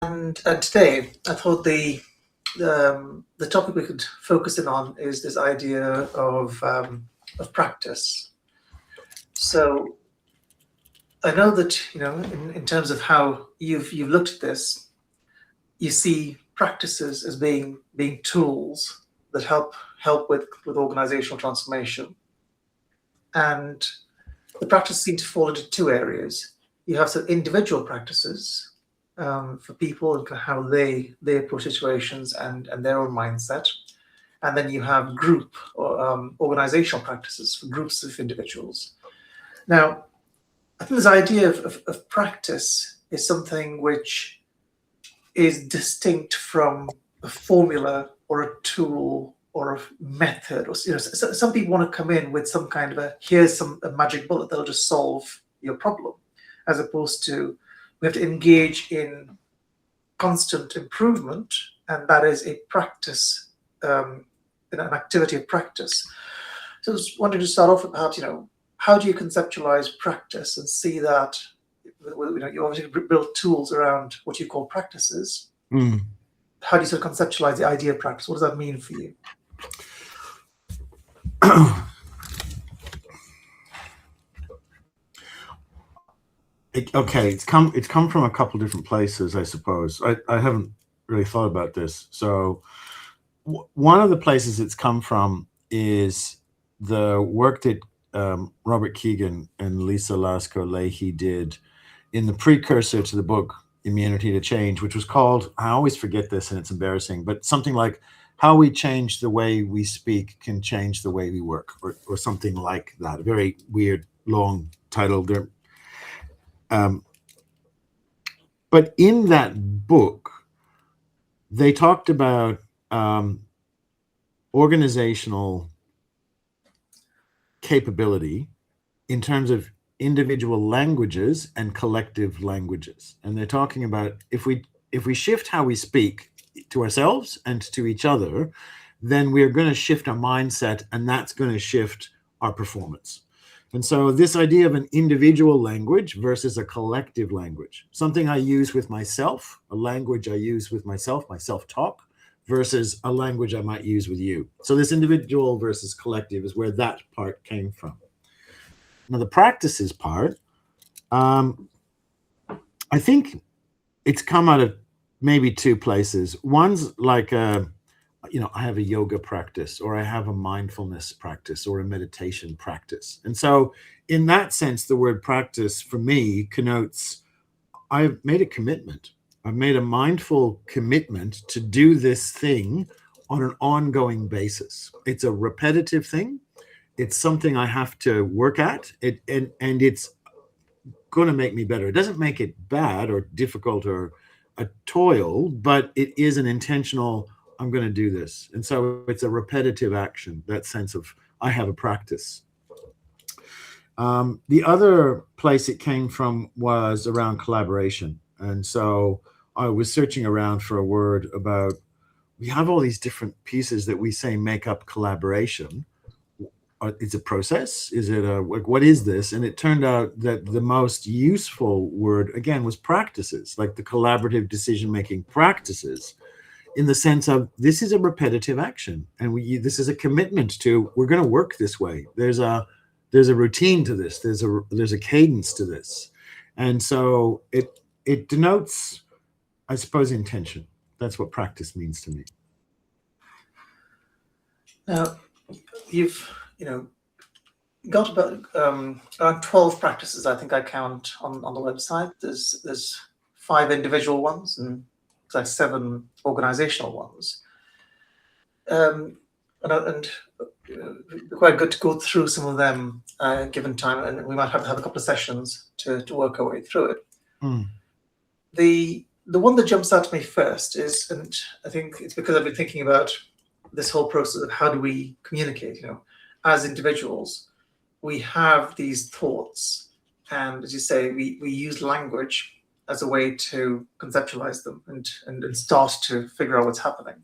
And today, I thought the topic we could focus in on is this idea of practice. So I know that in terms of how you've looked at this, you see practices as being tools that help with organizational transformation, and the practice seem to fall into two areas. You have some individual practices for people and how they approach situations and their own mindset, and then you have group or organizational practices for groups of individuals. Now, I think this idea of practice is something which is distinct from a formula or a tool or a method. Or some people want to come in with some kind of here's a magic bullet that'll just solve your problem, as opposed to we have to engage in constant improvement, and that is a practice, an activity of practice. So I just wanted to start off with perhaps, how do you conceptualize practice and see that, you obviously build tools around what you call practices. How do you sort of conceptualize the idea of practice? What does that mean for you? It's come from a couple different places, I suppose. I haven't really thought about this. So one of the places it's come from is the work that Robert Keegan and Lisa Lasko-Leahy did in the precursor to the book Immunity to Change, which was called, I always forget this and it's embarrassing, but something like How We Change the Way We Speak Can Change the Way We Work, or something like that. A very weird, long title there. But in that book, they talked about organizational capability in terms of individual languages and collective languages. And they're talking about if we shift how we speak to ourselves and to each other, then we're going to shift our mindset, and that's going to shift our performance. And so this idea of an individual language versus a collective language, something I use with myself, a language I use with myself, my self-talk, versus a language I might use with you. So this individual versus collective is where that part came from. Now the practices part, I think it's come out of maybe two places. One's like I have a yoga practice, or I have a mindfulness practice, or a meditation practice. And so in that sense, the word practice for me connotes I've made a commitment. I've made a mindful commitment to do this thing on an ongoing basis. It's a repetitive thing. It's something I have to work at, and it's going to make me better. It doesn't make it bad or difficult or a toil, but it is an intentional, I'm going to do this. And so it's a repetitive action, that sense of I have a practice. The other place it came from was around collaboration. And so I was searching around for a word about, we have all these different pieces that we say make up collaboration. It's a process. Is it what is this? And it turned out that the most useful word, again, was practices, like the collaborative decision-making practices, in the sense of this is a repetitive action. And this is a commitment to, we're going to work this way. There's a routine to this. There's a cadence to this. And so it denotes, I suppose, intention. That's what practice means to me. Now, you've got about around 12 practices, I think I count on the website. There's 5 individual ones and like 7 organizational ones. And it'd be quite good to go through some of them given time, and we might have to have a couple of sessions to work our way through it. The one that jumps out to me first is, and I think it's because I've been thinking about this whole process of how do we communicate, as individuals, we have these thoughts, and as you say, we use language as a way to conceptualize them and start to figure out what's happening.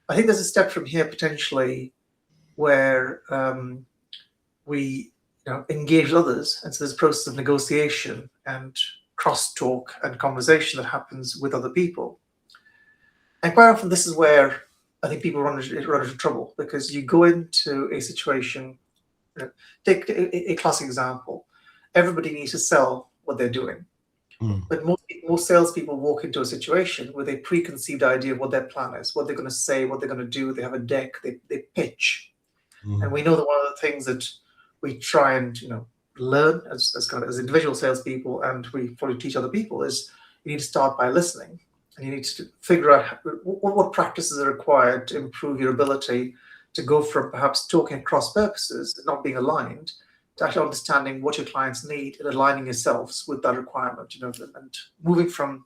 I think there's a step from here potentially where we engage with others, and so there's a process of negotiation and crosstalk and conversation that happens with other people. And quite often, this is where I think people run into trouble, because you go into a situation. Take a classic example. Everybody needs to sell what they're doing. But most salespeople walk into a situation with a preconceived idea of what their plan is, what they're going to say, what they're going to do. They have a deck, they pitch. And we know that one of the things that we try and learn as kind of as individual salespeople, and we probably teach other people, is you need to start by listening, and you need to figure out what practices are required to improve your ability to go from perhaps talking across purposes and not being aligned to actually understanding what your clients need and aligning yourselves with that requirement. And moving from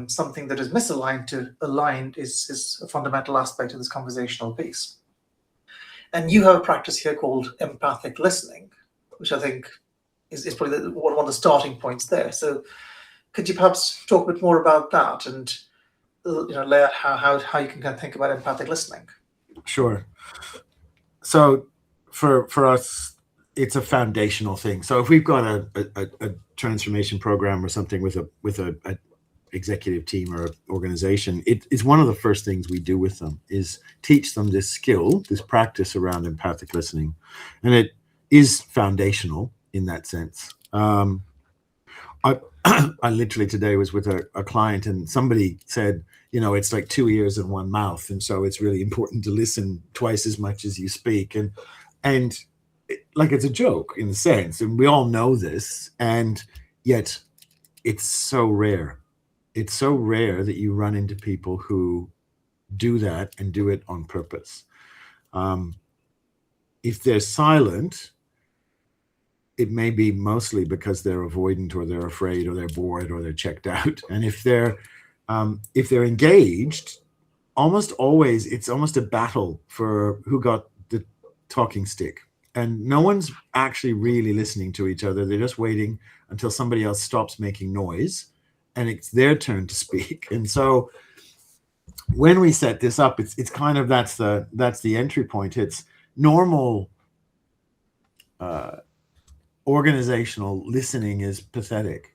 something that is misaligned to aligned is a fundamental aspect of this conversational piece. And you have a practice here called empathic listening, which I think is probably one of the starting points there. So could you perhaps talk a bit more about that and lay out how you can kind of think about empathic listening? Sure. So for us, it's a foundational thing. So if we've got a transformation program or something with a executive team or organization, it's one of the first things we do with them is teach them this skill, this practice around empathic listening, and it is foundational in that sense. I literally today was with a client, and somebody said, it's like 2 ears and 1 mouth, and so it's really important to listen twice as much as you speak, and like it's a joke in a sense, and we all know this, and yet it's so rare. It's so rare that you run into people who do that and do it on purpose. If they're silent, it may be mostly because they're avoidant, or they're afraid, or they're bored, or they're checked out. And if they're engaged, almost always it's almost a battle for who got the talking stick. And no one's actually really listening to each other. They're just waiting until somebody else stops making noise and it's their turn to speak. And so when we set this up, it's kind of that's the entry point. It's normal organizational listening is pathetic.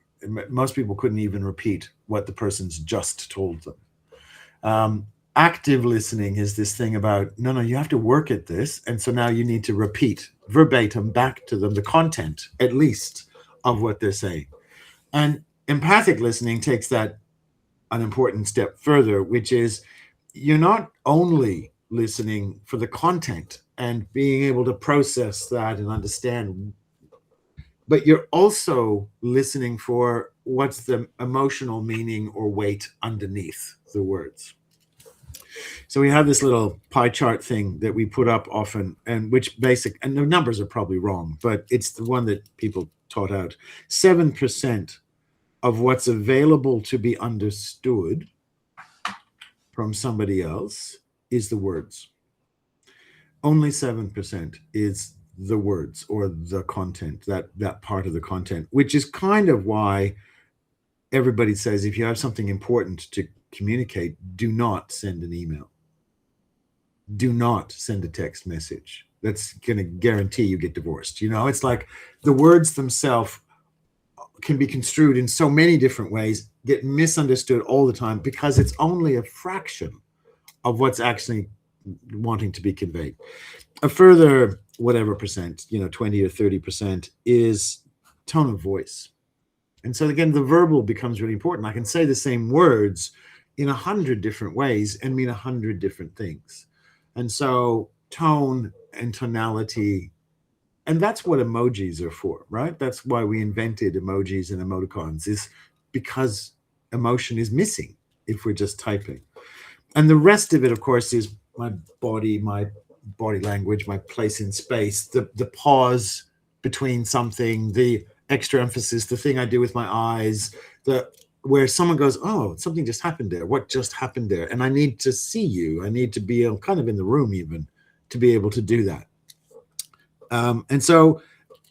Most people couldn't even repeat what the person's just told them. Active listening is this thing about, no, you have to work at this. And so now you need to repeat verbatim back to them the content, at least, of what they're saying. And empathic listening takes that an important step further, which is you're not only listening for the content and being able to process that and understand, but you're also listening for what's the emotional meaning or weight underneath the words. So we have this little pie chart thing that we put up often, and and the numbers are probably wrong, but it's the one that people taught out. 7% of what's available to be understood from somebody else is the words. Only 7% is the words or the content, that part of the content, which is kind of why everybody says if you have something important to communicate, do not send an email. Do not send a text message. That's going to guarantee you get divorced. It's like the words themselves can be construed in so many different ways, get misunderstood all the time because it's only a fraction of what's actually wanting to be conveyed. A further whatever percent, 20 or 30% is tone of voice. And so again, the verbal becomes really important. I can say the same words in 100 different ways and mean 100 different things. And so tone and tonality, and that's what emojis are for, right? That's why we invented emojis and emoticons, is because emotion is missing if we're just typing. And the rest of it, of course, is my body language, my place in space, the pause between something, the extra emphasis, the thing I do with my eyes, where someone goes, oh, something just happened there. What just happened there? And I need to see you. I need to be kind of in the room even to be able to do that. And so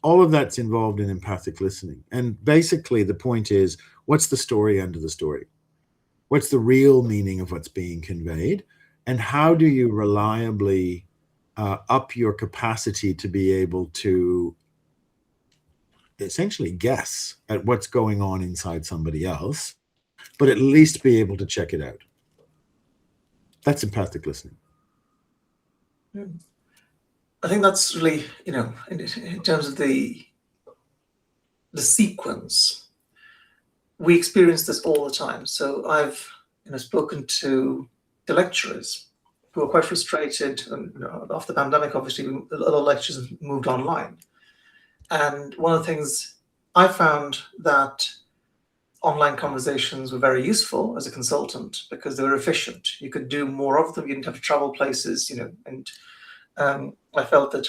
all of that's involved in empathic listening. And basically the point is, what's the story under the story? What's the real meaning of what's being conveyed? And how do you reliably up your capacity to be able to essentially guess at what's going on inside somebody else, but at least be able to check it out. That's empathic listening. I think that's really, in terms of the sequence, we experience this all the time. So I've spoken to lecturers who are quite frustrated, and after the pandemic, obviously, a lot of lectures have moved online. And one of the things I found that online conversations were very useful as a consultant because they were efficient. You could do more of them. You didn't have to travel places, and I felt that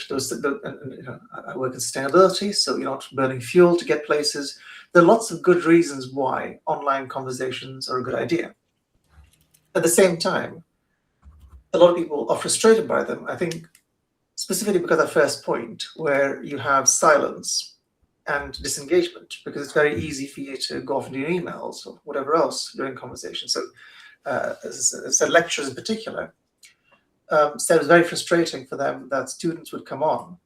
I work in sustainability, so you're not burning fuel to get places. There are lots of good reasons why online conversations are a good idea. At the same time, a lot of people are frustrated by them. I think specifically because of that first point where you have silence and disengagement, because it's very easy for you to go off and do emails or whatever else during conversation. So, as I said, lecturers in particular, so it was very frustrating for them that students would come on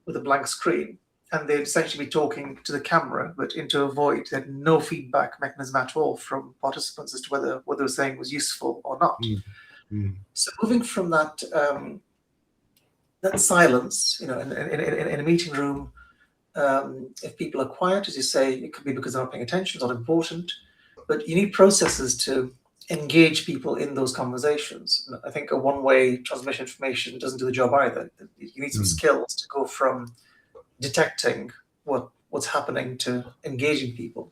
with a blank screen and they'd essentially be talking to the camera, but into a void. They had no feedback mechanism at all from participants as to whether what they were saying was useful or not. So moving from that that silence, in a meeting room, if people are quiet, as you say, it could be because they're not paying attention, it's not important, but you need processes to engage people in those conversations. And I think a one-way transmission information doesn't do the job either. You need some skills to go from detecting what's happening to engaging people.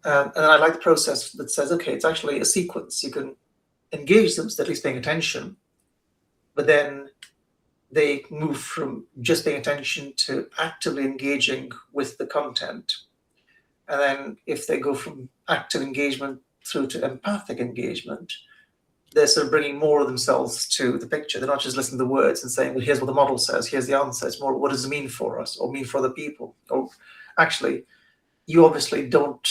And I like the process that says, okay, it's actually a sequence. You can engage them, so they're at least paying attention, but then they move from just paying attention to actively engaging with the content. And then if they go from active engagement through to empathic engagement, they're sort of bringing more of themselves to the picture. They're not just listening to the words and saying, well, here's what the model says, here's the answer. It's more, what does it mean for us or mean for other people? Or actually, you obviously don't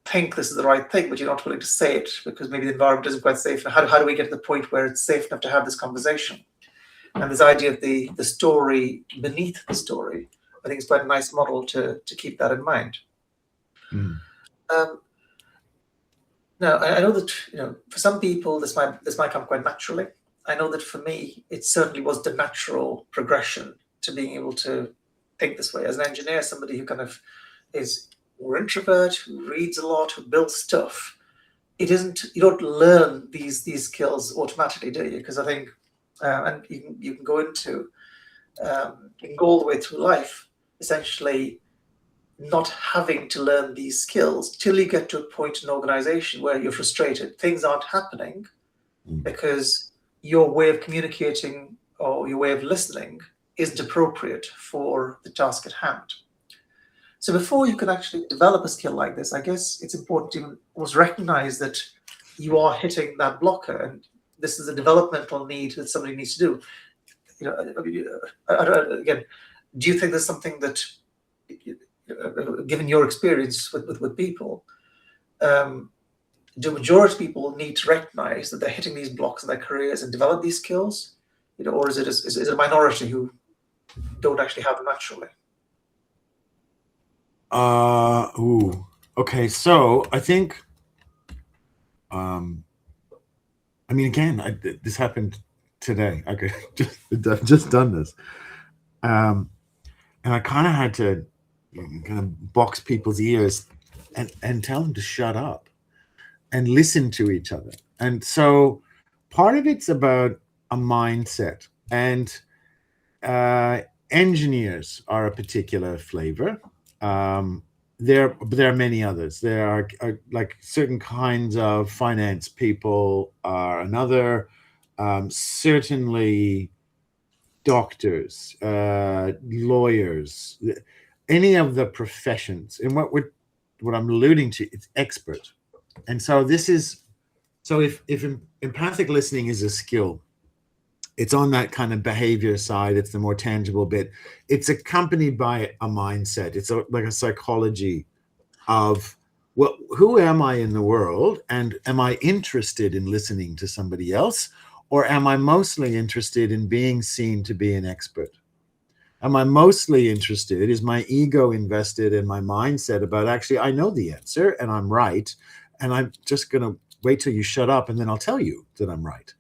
think this is the right thing, but you're not willing to say it because maybe the environment isn't quite safe. And how do we get to the point where it's safe enough to have this conversation? And this idea of the story beneath the story, I think is quite a nice model to keep that in mind. Now, I know that for some people this might come quite naturally. I know that for me, it certainly was the natural progression to being able to think this way. As an engineer, somebody who kind of is more introvert, who reads a lot, who builds stuff, you don't learn these skills automatically, do you? Because I think, and you can go into, you can go all the way through life, essentially not having to learn these skills till you get to a point in an organization where you're frustrated. Things aren't happening because your way of communicating or your way of listening isn't appropriate for the task at hand. So before you can actually develop a skill like this, I guess it's important to almost recognize that you are hitting that blocker, and this is a developmental need that somebody needs to do. Again, do you think there's something that, given your experience with people, do majority of people need to recognize that they're hitting these blocks in their careers and develop these skills, or is it a minority who don't actually have them naturally? Okay. So I think, again, this happened today. Okay, I've just done this, and I kind of had to kind of box people's ears and tell them to shut up and listen to each other. And so part of it's about a mindset, and engineers are a particular flavor. There are many others. There are like certain kinds of finance people are another. Certainly doctors, lawyers, any of the professions. And what I'm alluding to, it's expert. And so if empathic listening is a skill, it's on that kind of behavior side. It's the more tangible bit. It's accompanied by a mindset. It's like a psychology of, well, who am I in the world? And am I interested in listening to somebody else? Or am I mostly interested in being seen to be an expert? Am I mostly interested? Is my ego invested in my mindset about actually I know the answer and I'm right, and I'm just going to wait till you shut up and then I'll tell you that I'm right.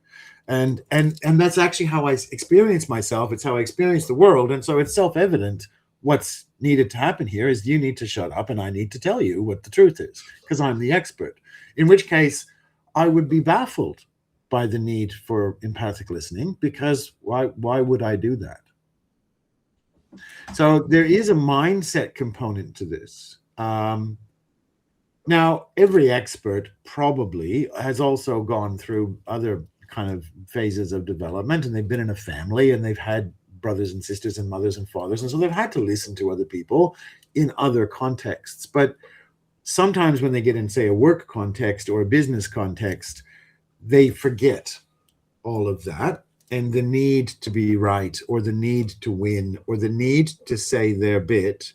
And that's actually how I experience myself. It's how I experience the world. And so it's self-evident what's needed to happen here is you need to shut up and I need to tell you what the truth is because I'm the expert. In which case I would be baffled by the need for empathic listening, because why would I do that? So there is a mindset component to this. Now, every expert probably has also gone through other kind of phases of development, and they've been in a family and they've had brothers and sisters and mothers and fathers. And so they've had to listen to other people in other contexts. But sometimes when they get in, say, a work context or a business context, they forget all of that. And the need to be right, or the need to win, or the need to say their bit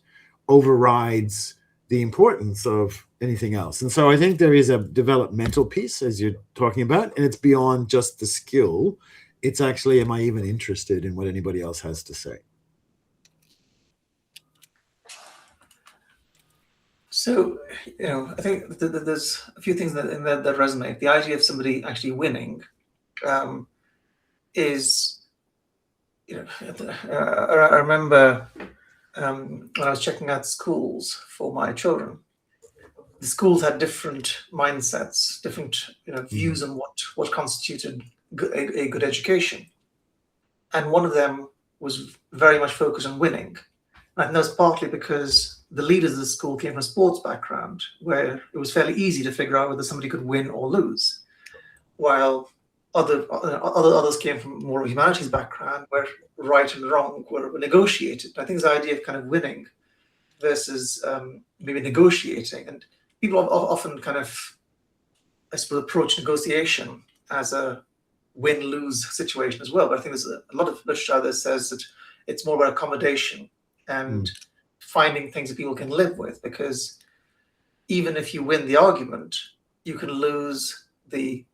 overrides the importance of anything else. And so I think there is a developmental piece, as you're talking about, and it's beyond just the skill. It's actually, am I even interested in what anybody else has to say? So, I think there's a few things that resonate. The idea of somebody actually winning is, I remember when I was checking out schools for my children, the schools had different mindsets, different views on what constituted a good education, and one of them was very much focused on winning. And I think that was partly because the leaders of the school came from a sports background, where it was fairly easy to figure out whether somebody could win or lose, while others came from more of a humanities background, where right and wrong were negotiated. I think this idea of kind of winning versus maybe negotiating, and people often kind of, I suppose, approach negotiation as a win-lose situation as well. But I think there's a lot of literature that says that it's more about accommodation and finding things that people can live with, because even if you win the argument, you can lose the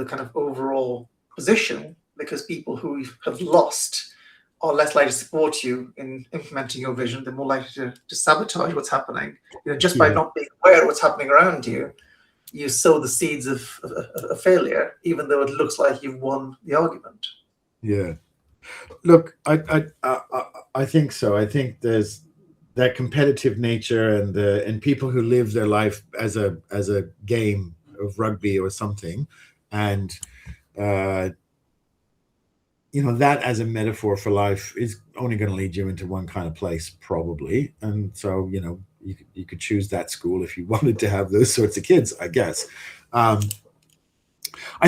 kind of overall position, because people who have lost are less likely to support you in implementing your vision. They're more likely to sabotage what's happening. Just by not being aware of what's happening around you, you sow the seeds of failure, even though it looks like you've won the argument. Yeah. Look, I think so. I think there's that competitive nature, and people who live their life as a game of rugby or something, and that as a metaphor for life is only going to lead you into one kind of place, probably. And so you could choose that school if you wanted to have those sorts of kids, I guess. I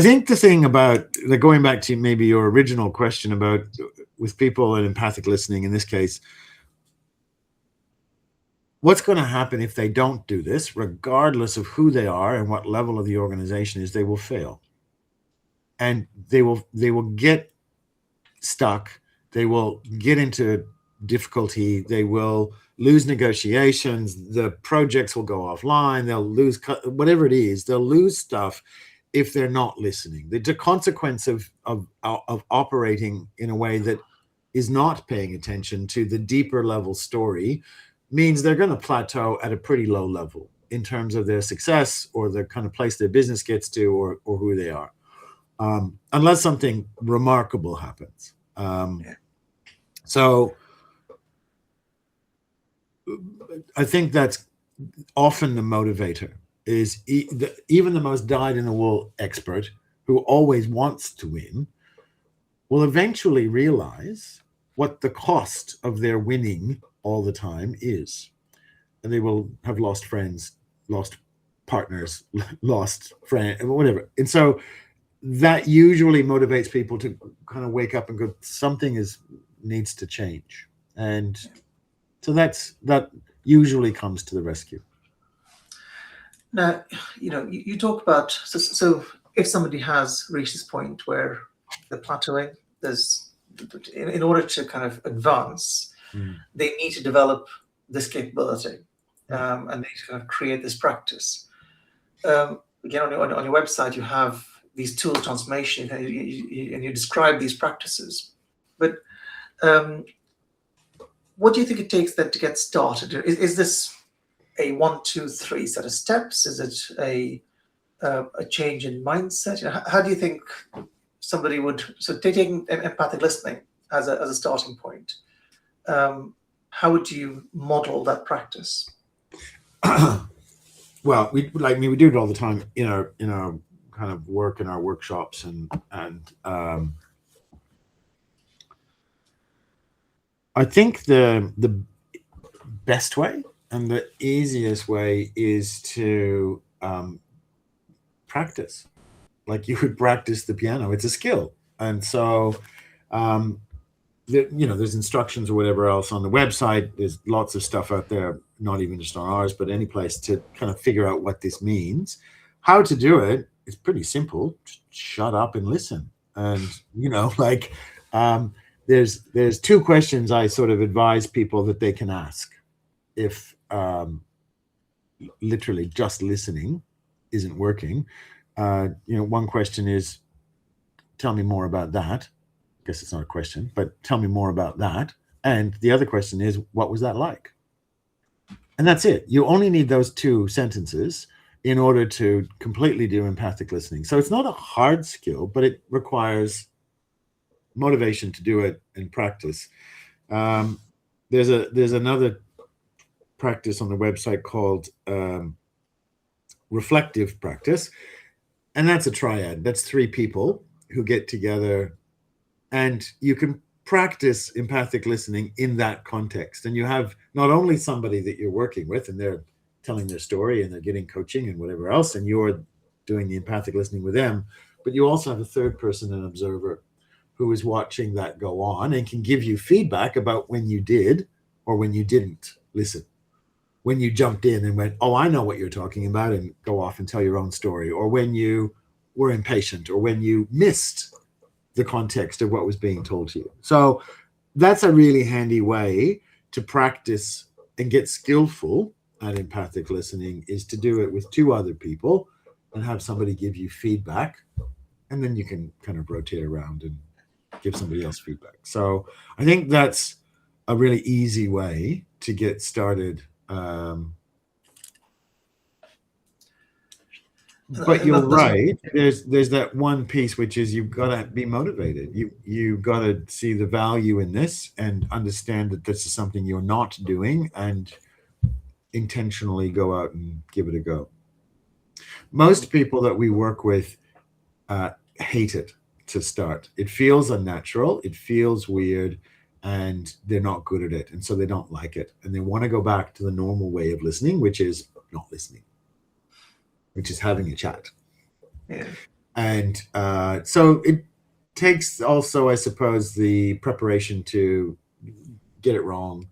think the thing about going back to maybe your original question about with people and empathic listening in this case, what's going to happen if they don't do this, regardless of who they are and what level of the organization is, they will fail. And they will get stuck. They will get into difficulty. They will lose negotiations. The projects will go offline. They'll lose whatever it is. They'll lose stuff if they're not listening. The consequence of operating in a way that is not paying attention to the deeper level story means they're going to plateau at a pretty low level in terms of their success or the kind of place their business gets to, or who they are, unless something remarkable happens. So I think that's often the motivator, is even the most dyed-in-the-wool expert who always wants to win will eventually realize what the cost of their winning all the time is. And they will have lost friends, lost partners, lost friends, whatever. And so that usually motivates people to kind of wake up and go, something needs to change. And so that usually comes to the rescue. Now, you talk about, so if somebody has reached this point where they're plateauing, in order to kind of advance, they need to develop this capability, and they need to kind of create this practice. Again, on your website, you have these tools of transformation, and you describe these practices. But what do you think it takes then to get started? Is this a 1, 2, 3 set of steps? Is it a change in mindset? How do you think somebody would, so taking empathic listening as a starting point, how would you model that practice? Well, we do it all the time in our kind of work, in our workshops, and I think the best way and the easiest way is to practice, like you would practice the piano. It's a skill, and so there's instructions or whatever else on the website. There's lots of stuff out there, not even just on ours, but any place to kind of figure out what this means. How to do it is pretty simple. Just shut up and listen. And there's 2 questions I sort of advise people that they can ask if literally just listening isn't working. One question is, tell me more about that. I guess it's not a question, but tell me more about that. And the other question is, what was that like? And that's it. You only need those 2 sentences in order to completely do empathic listening. So it's not a hard skill, but it requires motivation to do it and practice. There's another practice on the website called reflective practice, and that's a triad. That's 3 people who get together, and you can practice empathic listening in that context. And you have not only somebody that you're working with and they're telling their story and they're getting coaching and whatever else, and you're doing the empathic listening with them, but you also have a third person, an observer, who is watching that go on and can give you feedback about when you did or when you didn't listen. When you jumped in and went, oh, I know what you're talking about, and go off and tell your own story, or when you were impatient, or when you missed the context of what was being told to you. So that's a really handy way to practice and get skillful at empathic listening, is to do it with 2 other people and have somebody give you feedback, and then you can kind of rotate around and give somebody else feedback. So I think that's a really easy way to get started. But you're right. There's that one piece, which is you've got to be motivated. You've got to see the value in this and understand that this is something you're not doing, and intentionally go out and give it a go. Most people that we work with hate it to start. It feels unnatural. It feels weird, and they're not good at it, and so they don't like it, and they want to go back to the normal way of listening, which is not listening, which is having a chat. Yeah. And so it takes also, I suppose, the preparation to get it wrong,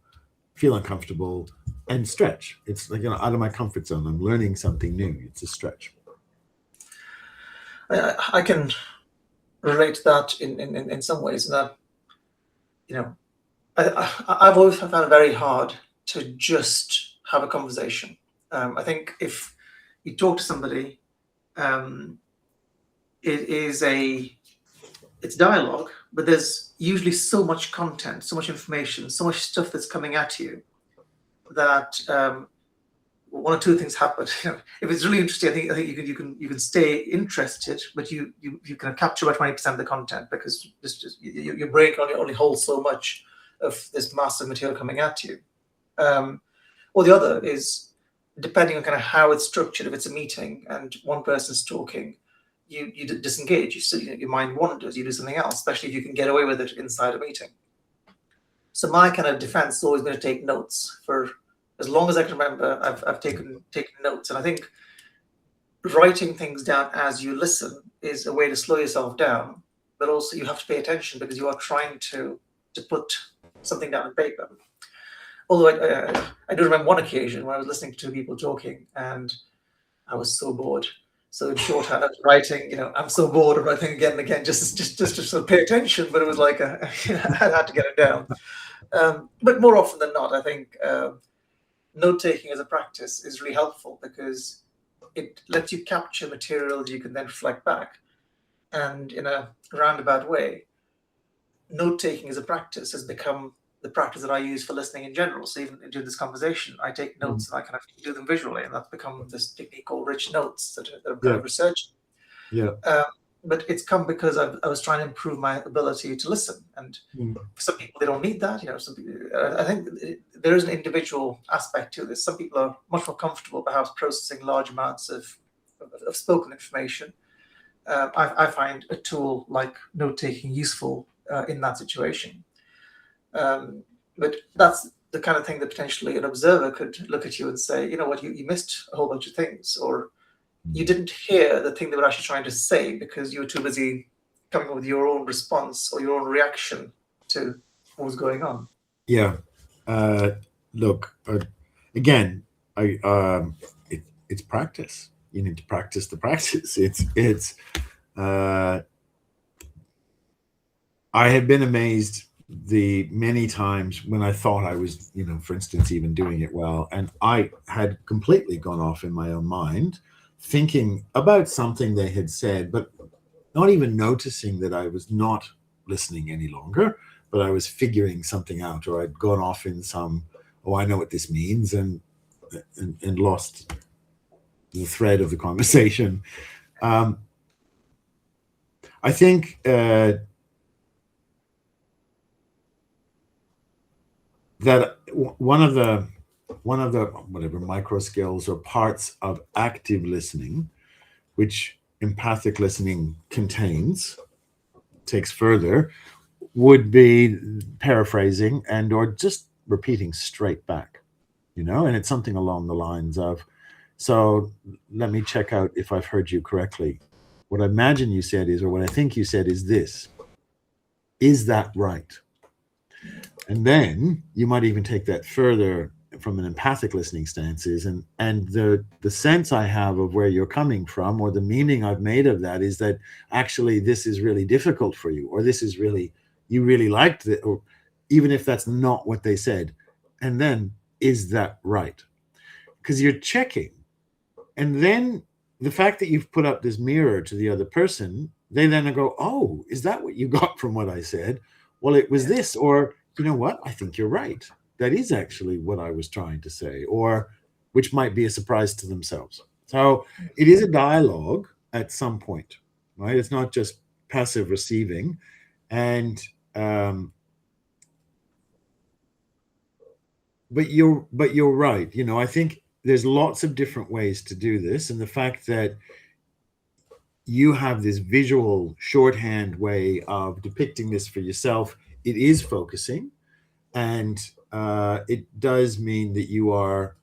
feel uncomfortable, and stretch. It's like, out of my comfort zone. I'm learning something new. It's a stretch. I can relate to that in some ways, in that, I've always found it very hard to just have a conversation. I think if you talk to somebody, it's dialogue, but there's usually so much content, so much information, so much stuff that's coming at you that 1 or 2 things happen. If it's really interesting, I think you can stay interested, but you can capture about 20% of the content, because your brain can only hold so much of this massive material coming at you. Or the other is, depending on kind of how it's structured, if it's a meeting and one person's talking, you disengage. Your mind wanders. You do something else, especially if you can get away with it inside a meeting. So my kind of defense is always going to take notes. For as long as I can remember, I've taken notes. And I think writing things down as you listen is a way to slow yourself down, but also you have to pay attention, because you are trying to put something down on paper. Although I do remember one occasion when I was listening to 2 people talking, and I was so bored. So in shorthand, I was writing, I'm so bored of writing again and again, just to sort of pay attention. But it was like I had to get it down. But more often than not, I think note-taking as a practice is really helpful, because it lets you capture material you can then reflect back. And in a roundabout way, note-taking as a practice has become the practice that I use for listening in general. So even during this conversation, I take notes and I kind of do them visually, and that's become this technique called rich notes that I'm kind of researching. Yeah. But it's come because I was trying to improve my ability to listen. And for some people, they don't need that. Some people, I think there is an individual aspect to this. Some people are much more comfortable, perhaps, processing large amounts of spoken information. I find a tool like note-taking useful in that situation. But that's the kind of thing that potentially an observer could look at you and say, you know what, you missed a whole bunch of things, or you didn't hear the thing they were actually trying to say because you were too busy coming up with your own response or your own reaction to what was going on. Yeah. Look, again, it's practice. You need to practice the practice. I have been amazed the many times when I thought I was, for instance, even doing it well, and I had completely gone off in my own mind, thinking about something they had said, but not even noticing that I was not listening any longer, but I was figuring something out, or I'd gone off in some, I know what this means, and lost the thread of the conversation. I think that one of the whatever micro skills or parts of active listening, which empathic listening takes further, would be paraphrasing and or just repeating straight back, and it's something along the lines of, so let me check out if I've heard you correctly. What I imagine you said is, or what I think you said is this. Is that right? And then you might even take that further from an empathic listening stance and the sense I have of where you're coming from, or the meaning I've made of that, is that actually this is really difficult for you, or this is really, you really liked it, or even if that's not what they said. And then, is that right? Because you're checking. And then the fact that you've put up this mirror to the other person, they then go, oh, is that what you got from what I said? Well, it was this, or you know what? I think you're right. That is actually what I was trying to say, or which might be a surprise to themselves. So it is a dialogue at some point, right? It's not just passive receiving. And but you're right. I think there's lots of different ways to do this, and the fact that you have this visual shorthand way of depicting this for yourself, it is focusing, and it does mean that you are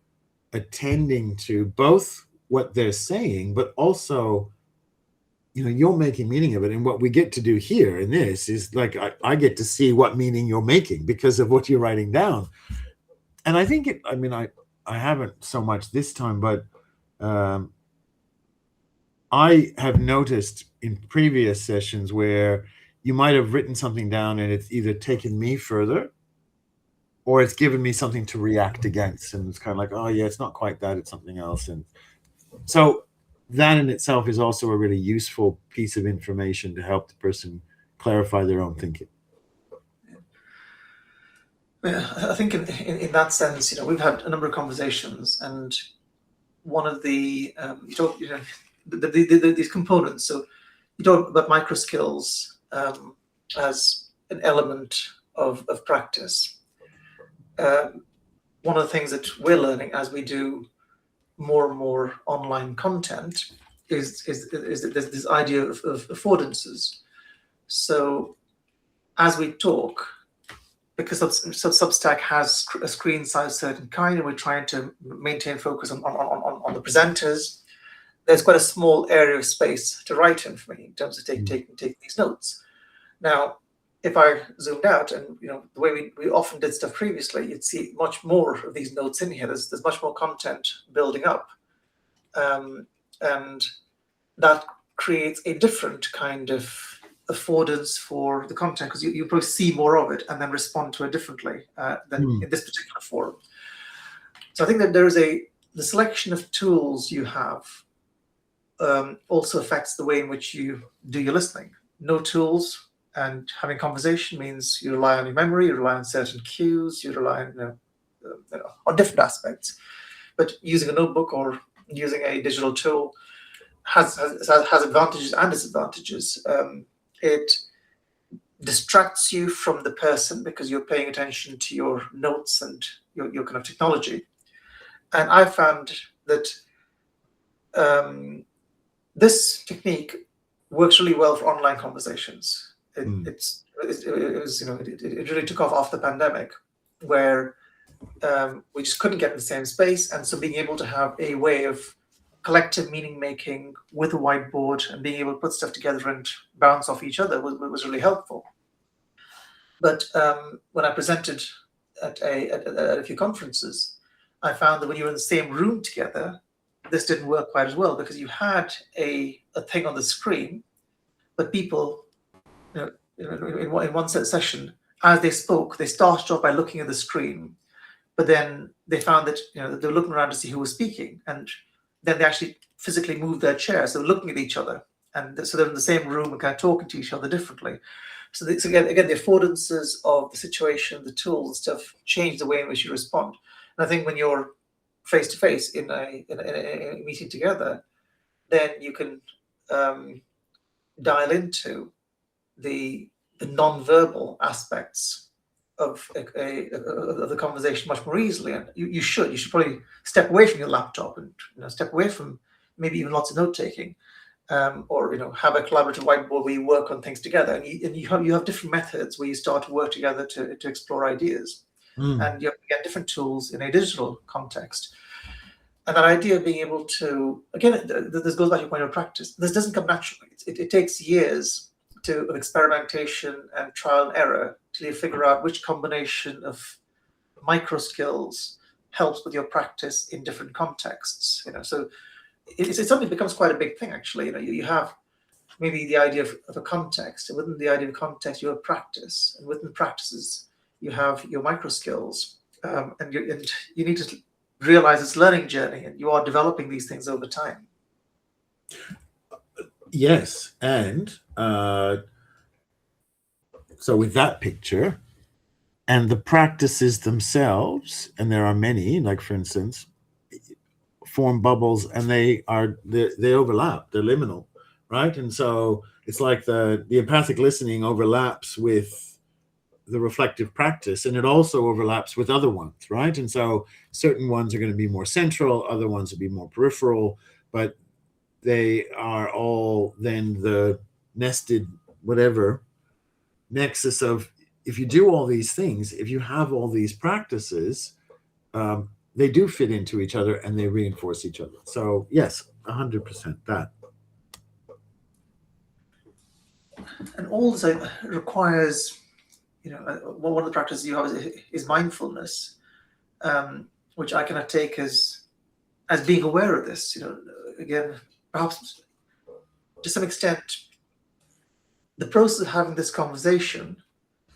attending to both what they're saying, but also, you're making meaning of it. And what we get to do here in this is, like, I get to see what meaning you're making because of what you're writing down. And I think I haven't so much this time, but I have noticed in previous sessions where you might have written something down and it's either taken me further or it's given me something to react against. And it's kind of like, oh yeah, it's not quite that, it's something else. And so that in itself is also a really useful piece of information to help the person clarify their own thinking. Yeah, I think in that sense, we've had a number of conversations, and one of the these components. So you talk about micro skills as an element of practice. One of the things that we're learning as we do more and more online content is that there's this idea of affordances. So as we talk, because Substack has a screen size certain kind, and we're trying to maintain focus on the presenters, there's quite a small area of space to write in for me in terms of taking these notes. Now, if I zoomed out and, the way we often did stuff previously, you'd see much more of these notes in here. There's much more content building up. And that creates a different kind of affordance for the content, because you probably see more of it and then respond to it differently than in this particular forum. So I think that there is the selection of tools you have also affects the way in which you do your listening. No tools And having conversation means you rely on your memory, you rely on certain cues, you rely on, on different aspects. But using a notebook or using a digital tool has advantages and disadvantages. It distracts you from the person because you're paying attention to your notes and your kind of technology. And I found that this technique works really well for online conversations. It really took off after the pandemic, where we just couldn't get in the same space, and so being able to have a way of collective meaning making with a whiteboard and being able to put stuff together and bounce off each other was really helpful. But when I presented at a few conferences, I found that when you were in the same room together, this didn't work quite as well, because you had a thing on the screen, but people, in one session, as they spoke, they started off by looking at the screen, but then they found that they were looking around to see who was speaking, and then they actually physically moved their chairs, so looking at each other, and so they're in the same room and kind of talking to each other differently. So again, the affordances of the situation, the tools and stuff change the way in which you respond. And I think when you're face to face in a meeting together, then you can dial into the non-verbal aspects of the conversation much more easily. And you should probably step away from your laptop and step away from maybe even lots of note taking, or have a collaborative whiteboard where you work on things together, and you have different methods where you start to work together to explore ideas. And you have to get different tools in a digital context. And that idea of being able to, again, this goes back to your point of practice. This doesn't come naturally. It takes years of experimentation and trial and error till you figure out which combination of micro skills helps with your practice in different contexts. So it's something that becomes quite a big thing, actually. You have maybe the idea of a context, and within the idea of context, you have practice, and within practices, you have your micro skills, and you need to realize it's a learning journey, and you are developing these things over time. Yes, and so with that picture, and the practices themselves, and there are many, like for instance, form bubbles, and they overlap, they're liminal, right? And so it's like the empathic listening overlaps with the reflective practice, and it also overlaps with other ones, right? And so certain ones are going to be more central, other ones will be more peripheral, but they are all then the nested whatever nexus of, if you do all these things, if you have all these practices, they do fit into each other and they reinforce each other. So yes, 100% that. And all this requires, one of the practices you have is mindfulness, which I kind of take as being aware of this. Again, perhaps to some extent, the process of having this conversation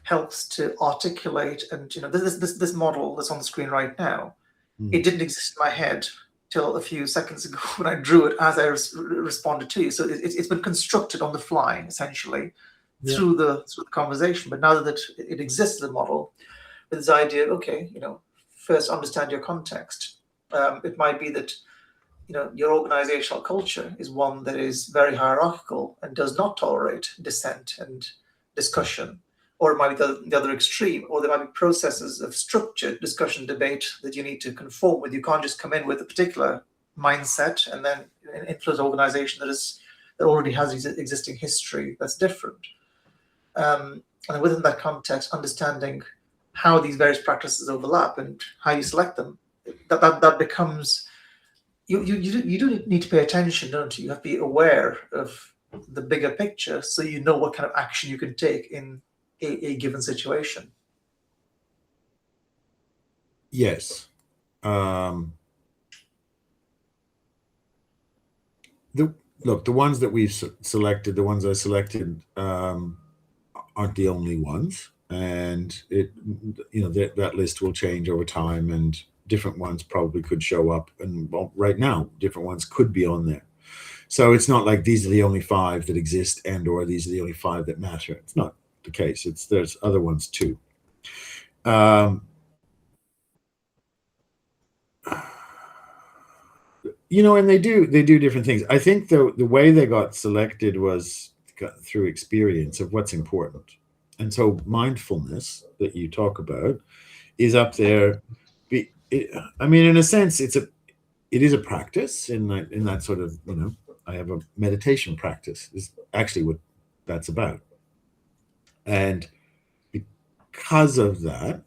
helps to articulate, and this model that's on the screen right now, it didn't exist in my head till a few seconds ago when I drew it as I responded to you. So it's been constructed on the fly, essentially, through the conversation. But now that it exists as a model, with this idea, okay, first understand your context. It might be that your organizational culture is one that is very hierarchical and does not tolerate dissent and discussion, or it might be the other extreme, or there might be processes of structured discussion, debate that you need to conform with. You can't just come in with a particular mindset and then influence an organization that already has existing history that's different. And within that context, understanding how these various practices overlap and how you select them, that becomes, you do need to pay attention, don't you? You have to be aware of the bigger picture so you know what kind of action you can take in a given situation. Yes. The ones that we've selected, the ones I selected, aren't the only ones, and that list will change over time, and different ones probably could show up, and right now different ones could be on there. So it's not like these are the only 5 that exist and or these are the only 5 that matter. It's not. the case. There's other ones too. And they do different things. I think the way they got selected was through experience of what's important. And so mindfulness that you talk about is up there. In a sense, it is a practice in that sort of, I have a meditation practice is actually what that's about. And because of that,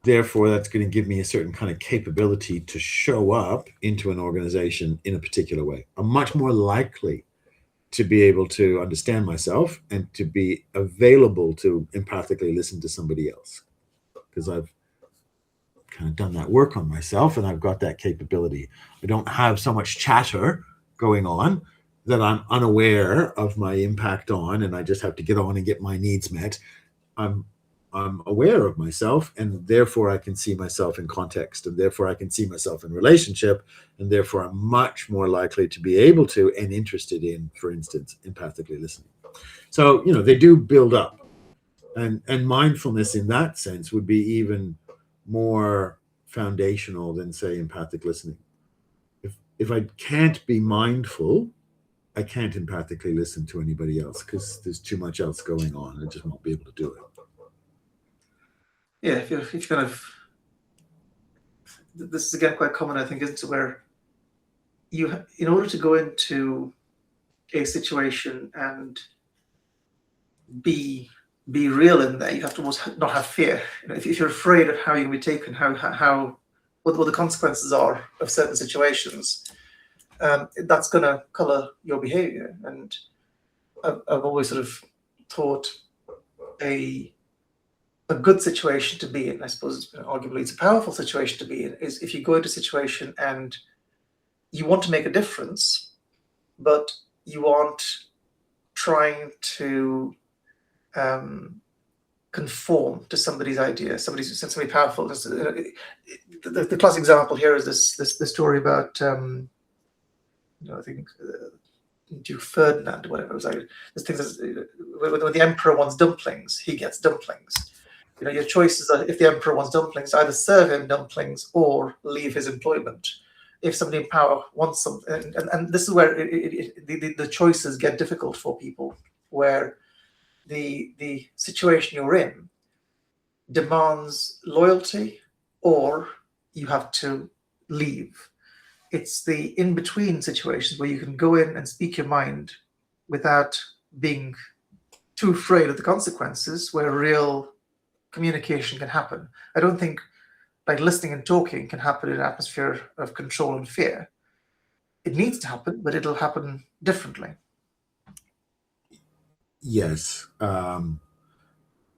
therefore, that's going to give me a certain kind of capability to show up into an organization in a particular way. I'm much more likely to be able to understand myself and to be available to empathically listen to somebody else, because I've kind of done that work on myself and I've got that capability. I don't have so much chatter going on that I'm unaware of my impact on, and I just have to get on and get my needs met. I'm aware of myself, and therefore I can see myself in context, and therefore I can see myself in relationship, and therefore I'm much more likely to be able to and interested in, for instance, empathically listening. So, they do build up, and mindfulness in that sense would be even more foundational than, say, empathic listening. If I can't be mindful, I can't empathically listen to anybody else, because there's too much else going on. I just won't be able to do it. Yeah, if you're kind of, this is again quite common, I think, isn't it, where you, in order to go into a situation and be real in there, you have to almost not have fear. If you're afraid of how you'll be taken, what the consequences are of certain situations, that's going to color your behavior. And I've always sort of thought a good situation to be in, I suppose, arguably it's a powerful situation to be in, is if you go into a situation and you want to make a difference, but you aren't trying to conform to somebody's idea, somebody powerful. The classic example here is this story about, I think Duke Ferdinand or whatever. It was like this thing when the emperor wants dumplings, he gets dumplings. Your choices are, if the emperor wants dumplings, either serve him dumplings or leave his employment. If somebody in power wants something, and this is where the choices get difficult for people, where the situation you're in demands loyalty or you have to leave. It's the in-between situations where you can go in and speak your mind without being too afraid of the consequences, where real communication can happen. I don't think like listening and talking can happen in an atmosphere of control and fear. It needs to happen, but it'll happen differently. Yes. And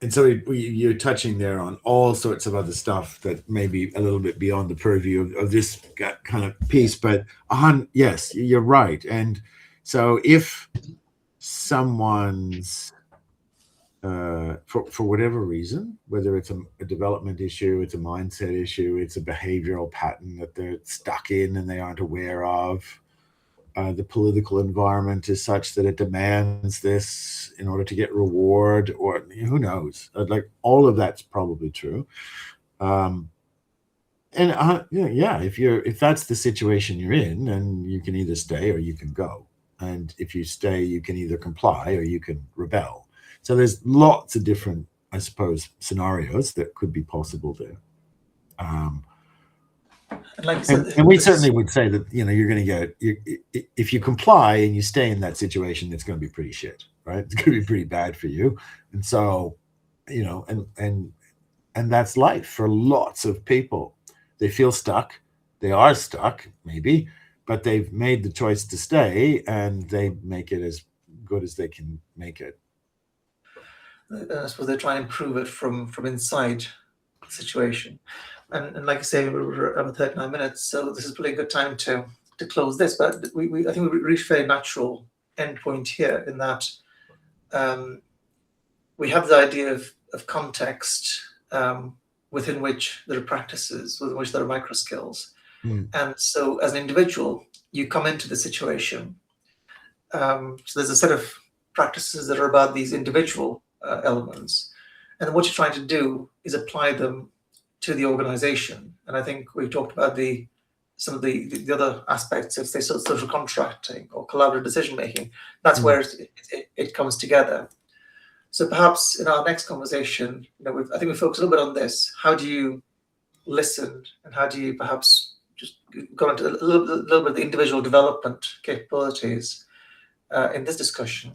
so you're touching there on all sorts of other stuff that may be a little bit beyond the purview of this kind of piece. But yes, you're right. And so if someone's, for whatever reason, whether it's a development issue, it's a mindset issue, it's a behavioral pattern that they're stuck in and they aren't aware of, the political environment is such that it demands this in order to get reward, or who knows, like all of that's probably true. If that's the situation you're in, then you can either stay or you can go. And if you stay, you can either comply or you can rebel. So there's lots of different, I suppose, scenarios that could be possible there. And we certainly would say that, you're going to get, if you comply and you stay in that situation, it's going to be pretty shit, right? It's going to be pretty bad for you. And so, and that's life for lots of people. They feel stuck. They are stuck, maybe, but they've made the choice to stay, and they make it as good as they can make it. I suppose they try and improve it from inside the situation. And like I say, we're about 39 minutes, so this is probably a good time to close this. But I think we reached a very natural end point here, in that we have the idea of context within which there are practices, within which there are micro skills. And so as an individual, you come into the situation. So there's a set of practices that are about these individual elements, and then what you're trying to do is apply them to the organization. And I think we've talked about some of the other aspects of, say, social contracting or collaborative decision making. That's where it comes together. So perhaps in our next conversation, I think we focus a little bit on this. How do you listen, and how do you perhaps just go into a little bit of the individual development capabilities in this discussion?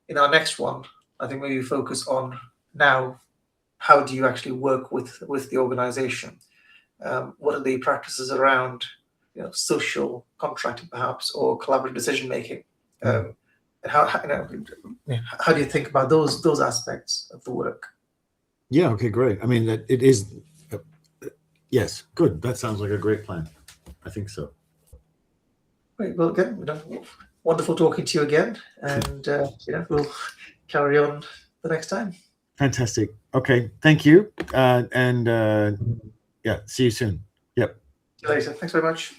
In our next one, I think we focus on now, how do you actually work with the organization? What are the practices around social contracting, perhaps, or collaborative decision making? And how do you think about those aspects of the work? Yeah. Okay. Great. I mean, that it is. Yes. Good. That sounds like a great plan. I think so. Great. Well, again, wonderful talking to you again, and we'll carry on the next time. Fantastic. Okay. Thank you. And yeah, see you soon. Yep. See you later. Thanks very much.